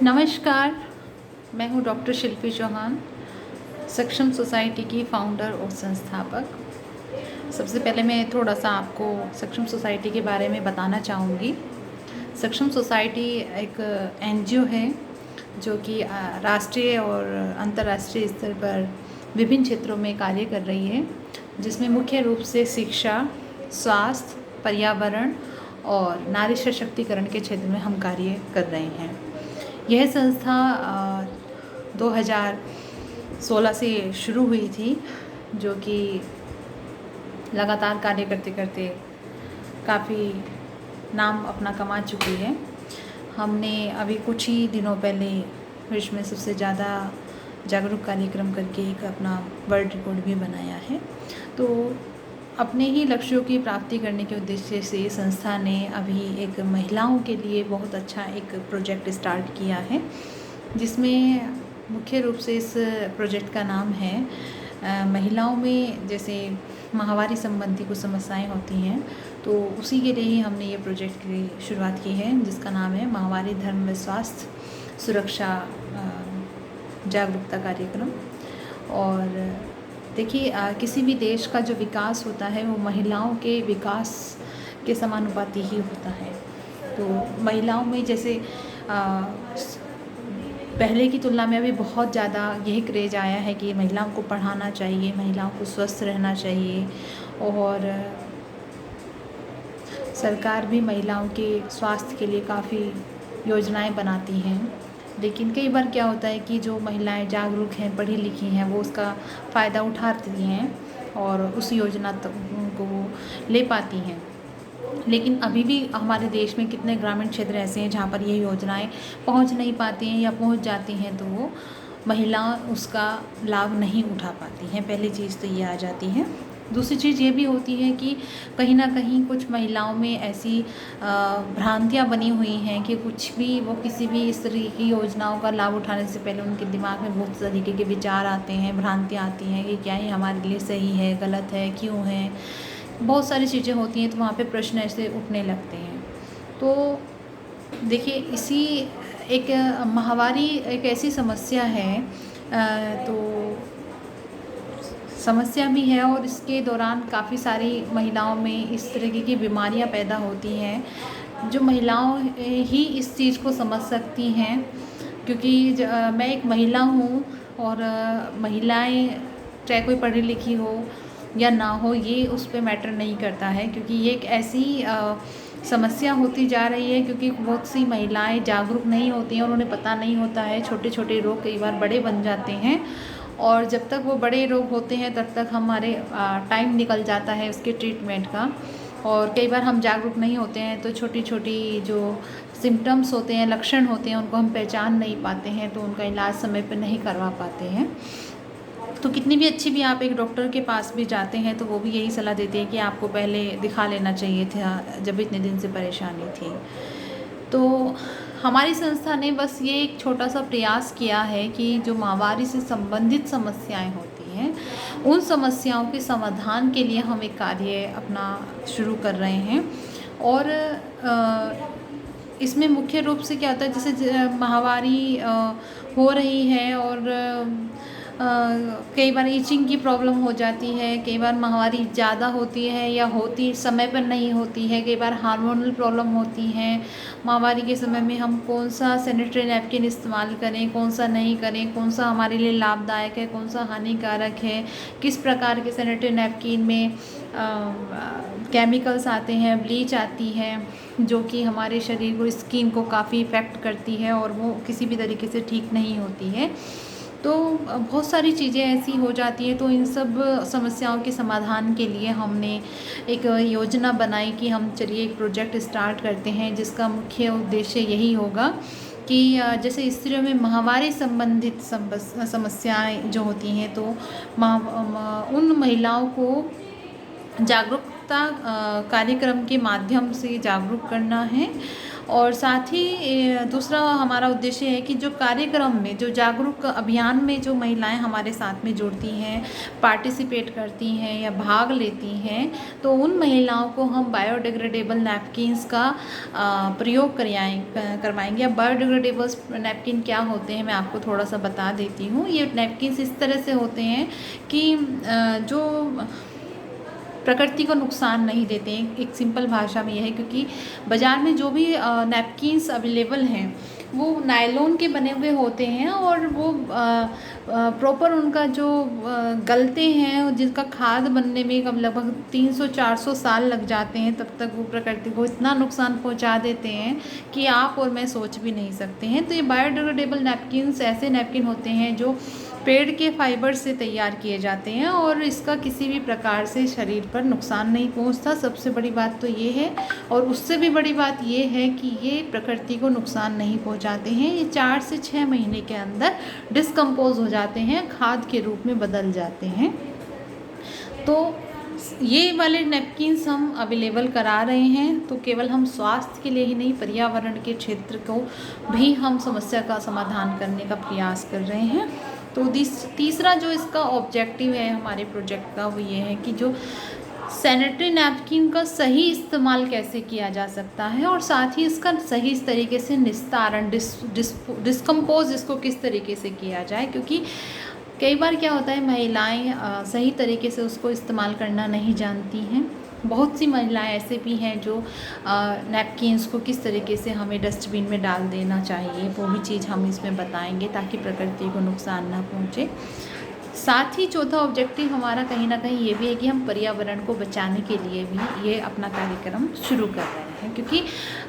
नमस्कार, मैं हूँ डॉक्टर शिल्पी चौहान, सक्षम सोसाइटी की फाउंडर और संस्थापक। सबसे पहले मैं थोड़ा-सा आपको सक्षम सोसाइटी के बारे में बताना चाहूँगी। सक्षम सोसाइटी एक एनजीओ है जो कि राष्ट्रीय और अंतर्राष्ट्रीय स्तर पर विभिन्न क्षेत्रों में कार्य कर रही है, जिसमें मुख्य रूप से शिक्षा, स्वास्थ्य, पर्यावरण और नारी सशक्तिकरण के क्षेत्र में हम कार्य कर रहे हैं। यह संस्था 2016 से शुरू हुई थी, जो कि लगातार कार्य करते करते काफ़ी नाम अपना कमा चुकी है। हमने अभी कुछ ही दिनों पहले विश्व में सबसे ज़्यादा जागरूक कार्यक्रम करके एक अपना वर्ल्ड रिकॉर्ड भी बनाया है। तो अपने ही लक्ष्यों की प्राप्ति करने के उद्देश्य से संस्था ने अभी एक महिलाओं के लिए बहुत अच्छा एक प्रोजेक्ट स्टार्ट किया है, जिसमें मुख्य रूप से इस प्रोजेक्ट का नाम है महिलाओं में जैसे माहवारी संबंधी कुछ समस्याएं होती हैं, तो उसी के लिए ही हमने ये प्रोजेक्ट की शुरुआत की है, जिसका नाम है माहवारी धर्म व स्वास्थ्य सुरक्षा जागरूकता कार्यक्रम। और देखिए, किसी भी देश का जो विकास होता है वो महिलाओं के विकास के समानुपाती ही होता है। तो महिलाओं में जैसे पहले की तुलना में अभी बहुत ज़्यादा यही क्रेज़ आया है कि महिलाओं को पढ़ाना चाहिए, महिलाओं को स्वस्थ रहना चाहिए, और सरकार भी महिलाओं के स्वास्थ्य के लिए काफ़ी योजनाएं बनाती हैं। लेकिन कई बार क्या होता है कि जो महिलाएं जागरूक हैं, पढ़ी लिखी हैं, वो उसका फ़ायदा उठाती हैं और उस योजना को ले पाती हैं। लेकिन अभी भी हमारे देश में कितने ग्रामीण क्षेत्र ऐसे हैं जहाँ पर ये योजनाएं पहुँच नहीं पाती हैं, या पहुँच जाती हैं तो वो महिला उसका लाभ नहीं उठा पाती हैं। पहली चीज़ तो ये आ जाती है। दूसरी चीज़ ये भी होती है कि कहीं ना कहीं कुछ महिलाओं में ऐसी भ्रांतियाँ बनी हुई हैं कि कुछ भी वो किसी भी इस तरह की योजनाओं का लाभ उठाने से पहले उनके दिमाग में बहुत तरीके के विचार आते हैं, भ्रांतियाँ आती हैं कि क्या ये हमारे लिए सही है, गलत है, क्यों है, बहुत सारी चीज़ें होती हैं। तो वहाँ पे प्रश्न ऐसे उठने लगते हैं। तो देखिए, इसी एक माहवारी एक ऐसी समस्या है, तो समस्या भी है, और इसके दौरान काफ़ी सारी महिलाओं में इस तरीके की बीमारियां पैदा होती हैं जो महिलाओं ही इस चीज़ को समझ सकती हैं। क्योंकि मैं एक महिला हूँ, और महिलाएं चाहे कोई पढ़ी लिखी हो या ना हो, ये उस पर मैटर नहीं करता है, क्योंकि ये एक ऐसी समस्या होती जा रही है। क्योंकि बहुत सी महिलाएं जागरूक नहीं होती हैं और उन्हें पता नहीं होता है। छोटे छोटे रोग कई बार बड़े बन जाते हैं, और जब तक वो बड़े रोग होते हैं तब तक हमारे टाइम निकल जाता है उसके ट्रीटमेंट का। और कई बार हम जागरूक नहीं होते हैं, तो छोटी छोटी जो सिम्टम्स होते हैं, लक्षण होते हैं, उनको हम पहचान नहीं पाते हैं, तो उनका इलाज समय पर नहीं करवा पाते हैं। तो कितनी भी अच्छी भी आप एक डॉक्टर के पास भी जाते हैं तो वो भी यही सलाह देते हैं कि आपको पहले दिखा लेना चाहिए था जब इतने दिन से परेशानी थी। तो हमारी संस्था ने बस ये एक छोटा सा प्रयास किया है कि जो माहवारी से संबंधित समस्याएं होती हैं, उन समस्याओं के समाधान के लिए हम एक कार्य अपना शुरू कर रहे हैं। और इसमें मुख्य रूप से क्या होता है, जैसे माहवारी हो रही है और कई बार ईचिंग की प्रॉब्लम हो जाती है, कई बार माहवारी ज़्यादा होती है या होती समय पर नहीं होती है, कई बार हार्मोनल प्रॉब्लम होती हैं। माहवारी के समय में हम कौन सा सैनिटरी नैपकिन इस्तेमाल करें, कौन सा नहीं करें, कौन सा हमारे लिए लाभदायक है, कौन सा हानिकारक है, किस प्रकार के सैनिटरी नैपकिन में केमिकल्स आते हैं, ब्लीच आती है, जो कि हमारे शरीर को, स्किन को काफ़ी इफ़ेक्ट करती है और वो किसी भी तरीके से ठीक नहीं होती है। तो बहुत सारी चीज़ें ऐसी हो जाती हैं। तो इन सब समस्याओं के समाधान के लिए हमने एक योजना बनाई कि हम चलिए एक प्रोजेक्ट स्टार्ट करते हैं, जिसका मुख्य उद्देश्य यही होगा कि जैसे स्त्रियों में माहवारी संबंधित समस्याएं जो होती हैं, तो उन महिलाओं को जागरूकता कार्यक्रम के माध्यम से जागरूक करना है। और साथ ही दूसरा हमारा उद्देश्य है कि जो कार्यक्रम में, जो जागरूक अभियान में जो महिलाएं हमारे साथ में जुड़ती हैं, पार्टिसिपेट करती हैं या भाग लेती हैं, तो उन महिलाओं को हम बायोडिग्रेडेबल नैपकिन्स का प्रयोग करवाएंगे। अब बायोडिग्रेडेबल नैपकिन क्या होते हैं मैं आपको थोड़ा सा बता देती हूँ। ये नैपकिन्स इस तरह से होते हैं कि जो प्रकृति को नुकसान नहीं देते हैं। एक सिंपल भाषा में यह है, क्योंकि बाज़ार में जो भी नैपकिन्स अवेलेबल हैं वो नायलॉन के बने हुए होते हैं और वो प्रॉपर उनका जो गलते हैं, जिनका खाद बनने में कब लगभग 300-400 साल लग जाते हैं, तब तक वो प्रकृति को इतना नुकसान पहुंचा देते हैं कि आप और मैं सोच भी नहीं सकते हैं। तो ये बायोडिग्रेडेबल नैपकिन्स ऐसे नैपकिन होते हैं जो पेड़ के फाइबर से तैयार किए जाते हैं और इसका किसी भी प्रकार से शरीर पर नुकसान नहीं पहुंचता। सबसे बड़ी बात तो ये है, और उससे भी बड़ी बात ये है कि ये प्रकृति को नुकसान नहीं पहुंचाते हैं। ये 4 से 6 महीने के अंदर डिस्कम्पोज हो जाते हैं, खाद के रूप में बदल जाते हैं। तो ये वाले नैपकिन्स हम अवेलेबल करा रहे हैं, तो केवल हम स्वास्थ्य के लिए ही नहीं, पर्यावरण के क्षेत्र को भी हम समस्या का समाधान करने का प्रयास कर रहे हैं। तो तीसरा जो इसका ऑब्जेक्टिव है हमारे प्रोजेक्ट का, वो ये है कि जो सैनिटरी नैपकिन का सही इस्तेमाल कैसे किया जा सकता है और साथ ही इसका सही तरीके से निस्तारण, डिस्कम्पोज इसको किस तरीके से किया जाए। क्योंकि कई बार क्या होता है, महिलाएं सही तरीके से उसको इस्तेमाल करना नहीं जानती हैं। बहुत सी महिलाएं ऐसे भी हैं जो नैपकिन्स को किस तरीके से हमें डस्टबिन में डाल देना चाहिए, वो भी चीज़ हम इसमें बताएंगे ताकि प्रकृति को नुकसान ना पहुँचे। साथ ही चौथा ऑब्जेक्टिव हमारा कहीं ना कहीं ये भी है कि हम पर्यावरण को बचाने के लिए भी ये अपना कार्यक्रम शुरू कर रहे हैं। क्योंकि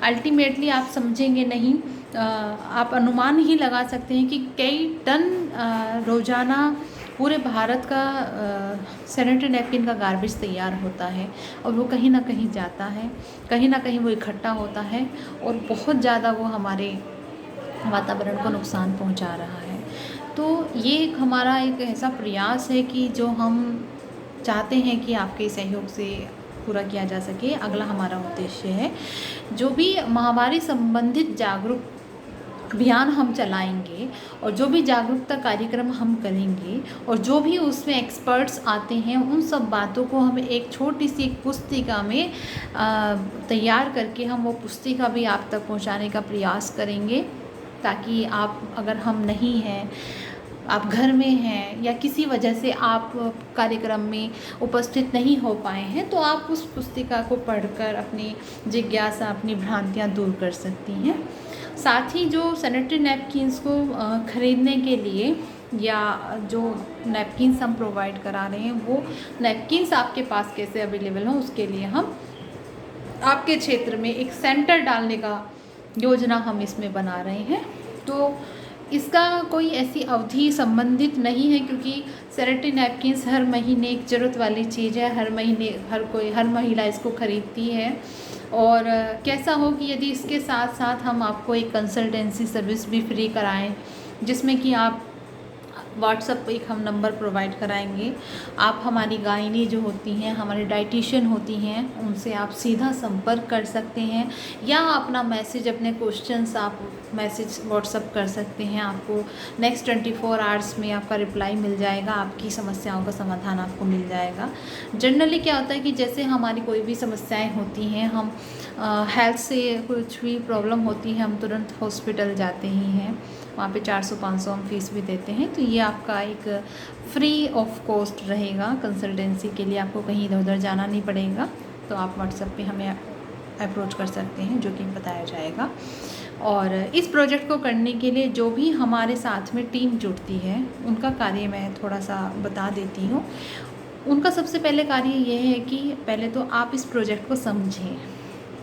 अल्टीमेटली आप समझेंगे नहीं, आप अनुमान ही लगा सकते हैं कि कई टन रोज़ाना पूरे भारत का सैनिटरी नैपकिन का गार्बेज तैयार होता है और वो कहीं ना कहीं जाता है, कहीं ना कहीं वो इकट्ठा होता है और बहुत ज़्यादा वो हमारे वातावरण को नुकसान पहुंचा रहा है। तो ये हमारा एक ऐसा प्रयास है कि जो हम चाहते हैं कि आपके सहयोग से पूरा किया जा सके। अगला हमारा उद्देश्य है, जो भी महामारी संबंधित जागरूक अभियान हम चलाएंगे और जो भी जागरूकता कार्यक्रम हम करेंगे और जो भी उसमें एक्सपर्ट्स आते हैं, उन सब बातों को हम एक छोटी सी एक पुस्तिका में तैयार करके हम वो पुस्तिका भी आप तक पहुंचाने का प्रयास करेंगे, ताकि आप, अगर हम नहीं हैं, आप घर में हैं या किसी वजह से आप कार्यक्रम में उपस्थित नहीं हो पाए हैं, तो आप उस पुस्तिका को पढ़कर अपनी जिज्ञासा, अपनी भ्रांतियाँ दूर कर सकती हैं। साथ ही जो सैनिटरी नैपकिन्स को ख़रीदने के लिए या जो नैपकिन्स हम प्रोवाइड करा रहे हैं, वो नैपकिन्स आपके पास कैसे अवेलेबल हों, उसके लिए हम आपके क्षेत्र में एक सेंटर डालने का योजना हम इसमें बना रहे हैं। तो इसका कोई ऐसी अवधि संबंधित नहीं है, क्योंकि सैनिटरी नैपकिन्स हर महीने एक ज़रूरत वाली चीज़ है। हर महीने हर महिला इसको ख़रीदती है। और कैसा हो कि यदि इसके साथ साथ हम आपको एक कंसल्टेंसी सर्विस भी फ्री कराएं, जिसमें कि आप व्हाट्सएप पे एक हम नंबर प्रोवाइड कराएंगे। आप हमारी गायनी जो होती हैं, हमारी डाइटिशियन होती हैं, उनसे आप सीधा संपर्क कर सकते हैं, या अपना मैसेज, अपने क्वेश्चंस आप मैसेज व्हाट्सएप कर सकते हैं। आपको नेक्स्ट 24 आवर्स में आपका रिप्लाई मिल जाएगा, आपकी समस्याओं का समाधान आपको मिल जाएगा। जनरली क्या होता है कि जैसे हमारी कोई भी समस्याएँ होती हैं, हम हेल्थ से कुछ भी प्रॉब्लम होती है, हम तुरंत हॉस्पिटल जाते ही हैं, वहाँ पे 400-500 हम फीस भी देते हैं। तो ये आपका एक फ्री ऑफ कॉस्ट रहेगा। कंसल्टेंसी के लिए आपको कहीं इधर उधर जाना नहीं पड़ेगा। तो आप व्हाट्सएप पे हमें अप्रोच कर सकते हैं, जो कि बताया जाएगा। और इस प्रोजेक्ट को करने के लिए जो भी हमारे साथ में टीम जुड़ती है, उनका कार्य मैं थोड़ा सा बता देती हूँ। उनका सबसे पहले कार्य ये है कि पहले तो आप इस प्रोजेक्ट को समझें।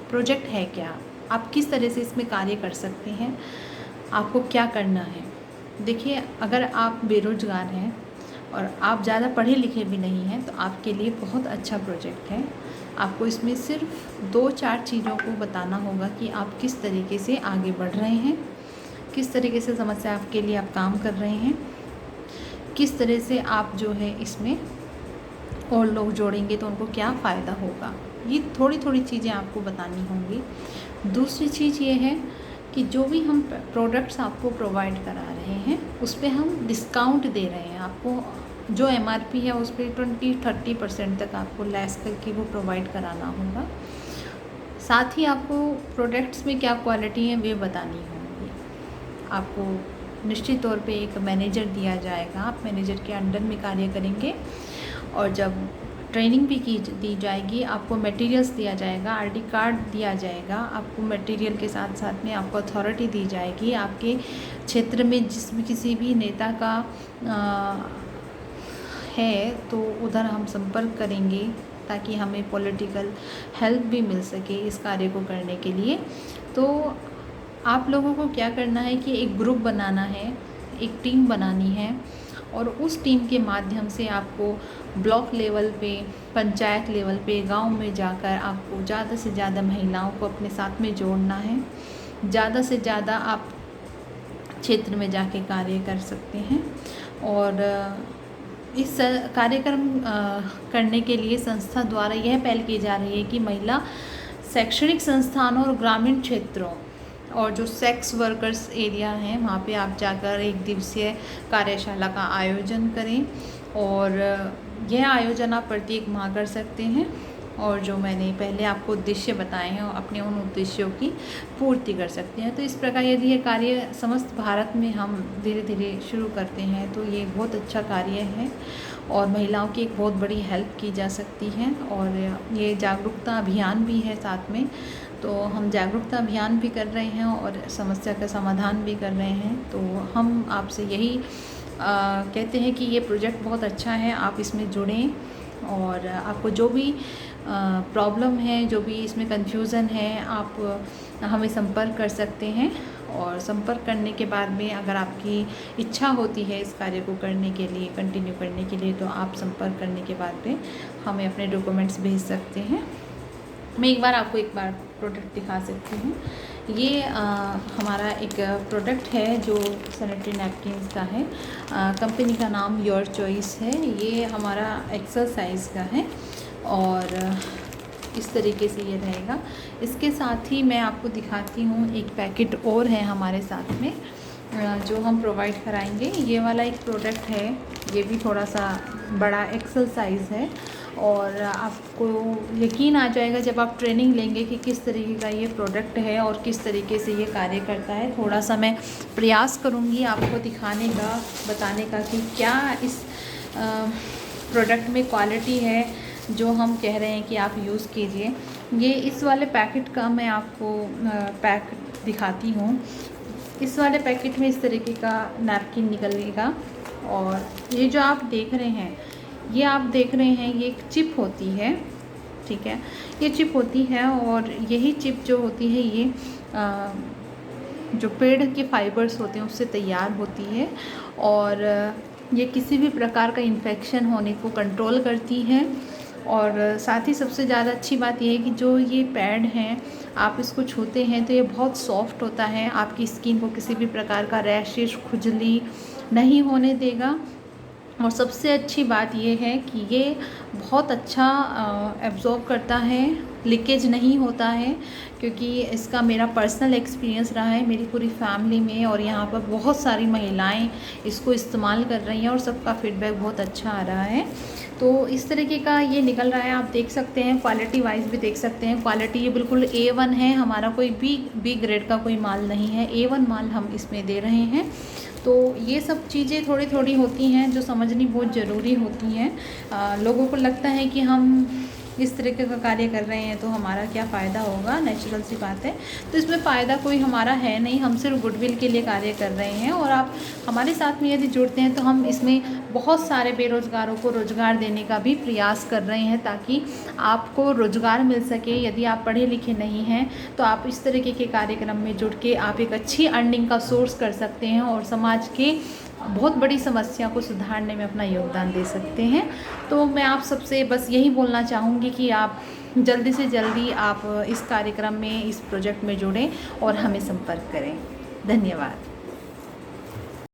प्रोजेक्ट है क्या, आप किस तरह से इसमें कार्य कर सकते हैं, आपको क्या करना है। देखिए, अगर आप बेरोज़गार हैं और आप ज़्यादा पढ़े लिखे भी नहीं हैं, तो आपके लिए बहुत अच्छा प्रोजेक्ट है। आपको इसमें सिर्फ 2-4 चीज़ों को बताना होगा कि आप किस तरीके से आगे बढ़ रहे हैं, किस तरीके से समस्या आपके लिए आप काम कर रहे हैं, किस तरह से आप जो है इसमें और लोग जोड़ेंगे तो उनको क्या फ़ायदा होगा। ये थोड़ी थोड़ी चीज़ें आपको बतानी होंगी। दूसरी चीज़ ये है कि जो भी हम प्रोडक्ट्स आपको प्रोवाइड करा रहे हैं उस पे हम डिस्काउंट दे रहे हैं। आपको जो एमआरपी है उस पर 20-30% तक आपको लेस करके वो प्रोवाइड कराना होगा। साथ ही आपको प्रोडक्ट्स में क्या क्वालिटी है वे बतानी होगी। आपको निश्चित तौर पे एक मैनेजर दिया जाएगा, आप मैनेजर के अंडर में कार्य करेंगे और जब ट्रेनिंग भी दी जाएगी, आपको मटेरियल्स दिया जाएगा, आरडी कार्ड दिया जाएगा, आपको मटेरियल के साथ साथ में आपको अथॉरिटी दी जाएगी। आपके क्षेत्र में किसी भी नेता का है तो उधर हम संपर्क करेंगे ताकि हमें पॉलिटिकल हेल्प भी मिल सके इस कार्य को करने के लिए। तो आप लोगों को क्या करना है कि एक ग्रुप बनाना है, एक टीम बनानी है और उस टीम के माध्यम से आपको ब्लॉक लेवल पे, पंचायत लेवल पे, गांव में जाकर आपको ज़्यादा से ज़्यादा महिलाओं को अपने साथ में जोड़ना है। ज़्यादा से ज़्यादा आप क्षेत्र में जाके कार्य कर सकते हैं और इस कार्यक्रम करने के लिए संस्था द्वारा यह पहल की जा रही है कि महिला शैक्षणिक संस्थानों और ग्रामीण क्षेत्रों और जो सेक्स वर्कर्स एरिया हैं वहाँ पे आप जाकर 1 दिवसीय कार्यशाला का आयोजन करें और यह आयोजन आप प्रत्येक माह कर सकते हैं और जो मैंने पहले आपको उद्देश्य बताए हैं अपने उन उद्देश्यों की पूर्ति कर सकते हैं। तो इस प्रकार यदि ये कार्य समस्त भारत में हम धीरे धीरे शुरू करते हैं तो ये बहुत अच्छा कार्य है और महिलाओं की एक बहुत बड़ी हेल्प की जा सकती है और ये जागरूकता अभियान भी है साथ में। तो हम जागरूकता अभियान भी कर रहे हैं और समस्या का समाधान भी कर रहे हैं। तो हम आपसे यही कहते हैं कि ये प्रोजेक्ट बहुत अच्छा है, आप इसमें जुड़ें और आपको जो भी प्रॉब्लम है, जो भी इसमें कन्फ्यूज़न है, आप हमें संपर्क कर सकते हैं और संपर्क करने के बाद में अगर आपकी इच्छा होती है इस कार्य को करने के लिए, कंटिन्यू करने के लिए, तो आप संपर्क करने के बाद में हमें अपने डॉक्यूमेंट्स भेज सकते हैं। मैं एक बार प्रोडक्ट दिखा सकती हूँ। ये हमारा एक प्रोडक्ट है जो सैनिटरी नैपकिन्स का है। कंपनी का नाम योर चॉइस है। ये हमारा एक्सेल साइज़ का है और इस तरीके से ये रहेगा। इसके साथ ही मैं आपको दिखाती हूँ एक पैकेट और है हमारे साथ में जो हम प्रोवाइड कराएंगे। ये वाला एक प्रोडक्ट है, ये भी थोड़ा सा बड़ा एक्सेल साइज़ है और आपको यकीन आ जाएगा जब आप ट्रेनिंग लेंगे कि किस तरीके का ये प्रोडक्ट है और किस तरीके से ये कार्य करता है। थोड़ा सा मैं प्रयास करूँगी आपको दिखाने का, बताने का कि क्या इस प्रोडक्ट में क्वालिटी है जो हम कह रहे हैं कि आप यूज़ कीजिए। ये इस वाले पैकेट का मैं आपको पैक दिखाती हूँ। इस वाले पैकेट में इस तरीके का नैपकिन निकलेगा और ये जो आप देख रहे हैं, ये एक चिप होती है, ठीक है। ये चिप होती है और यही चिप जो होती है ये जो पेड़ के फाइबर्स होते हैं उससे तैयार होती है और ये किसी भी प्रकार का इन्फेक्शन होने को कंट्रोल करती है। और साथ ही सबसे ज़्यादा अच्छी बात यह है कि जो ये पैड हैं आप इसको छूते हैं तो ये बहुत सॉफ्ट होता है, आपकी स्किन को किसी भी प्रकार का रैशेस, खुजली नहीं होने देगा। और सबसे अच्छी बात ये है कि ये बहुत अच्छा एब्जॉर्ब करता है, लीकेज नहीं होता है, क्योंकि इसका मेरा पर्सनल एक्सपीरियंस रहा है मेरी पूरी फैमिली में और यहाँ पर बहुत सारी महिलाएं इसको इस्तेमाल कर रही हैं और सबका फीडबैक बहुत अच्छा आ रहा है। तो इस तरीके का ये निकल रहा है, आप देख सकते हैं, क्वालिटी वाइज भी देख सकते हैं। क्वालिटी ये बिल्कुल A1 है, हमारा कोई बी ग्रेड का कोई माल नहीं है, A1 माल हम इसमें दे रहे हैं। तो ये सब चीज़ें थोड़ी थोड़ी होती हैं जो समझनी बहुत ज़रूरी होती हैं। लोगों को लगता है कि हम इस तरीके का कार्य कर रहे हैं तो हमारा क्या फ़ायदा होगा, नेचुरल सी बात है। तो इसमें फ़ायदा कोई हमारा है नहीं, हम सिर्फ गुडविल के लिए कार्य कर रहे हैं। और आप हमारे साथ में यदि जुड़ते हैं तो हम इसमें बहुत सारे बेरोज़गारों को रोज़गार देने का भी प्रयास कर रहे हैं ताकि आपको रोज़गार मिल सके। यदि आप पढ़े लिखे नहीं हैं तो आप इस तरीके के कार्यक्रम में जुड़ के आप एक अच्छी अर्निंग का सोर्स कर सकते हैं और समाज के बहुत बड़ी समस्या को सुधारने में अपना योगदान दे सकते हैं। तो मैं आप सबसे बस यही बोलना चाहूँगी कि आप जल्दी से जल्दी आप इस कार्यक्रम में, इस प्रोजेक्ट में जुड़ें और हमें संपर्क करें। धन्यवाद।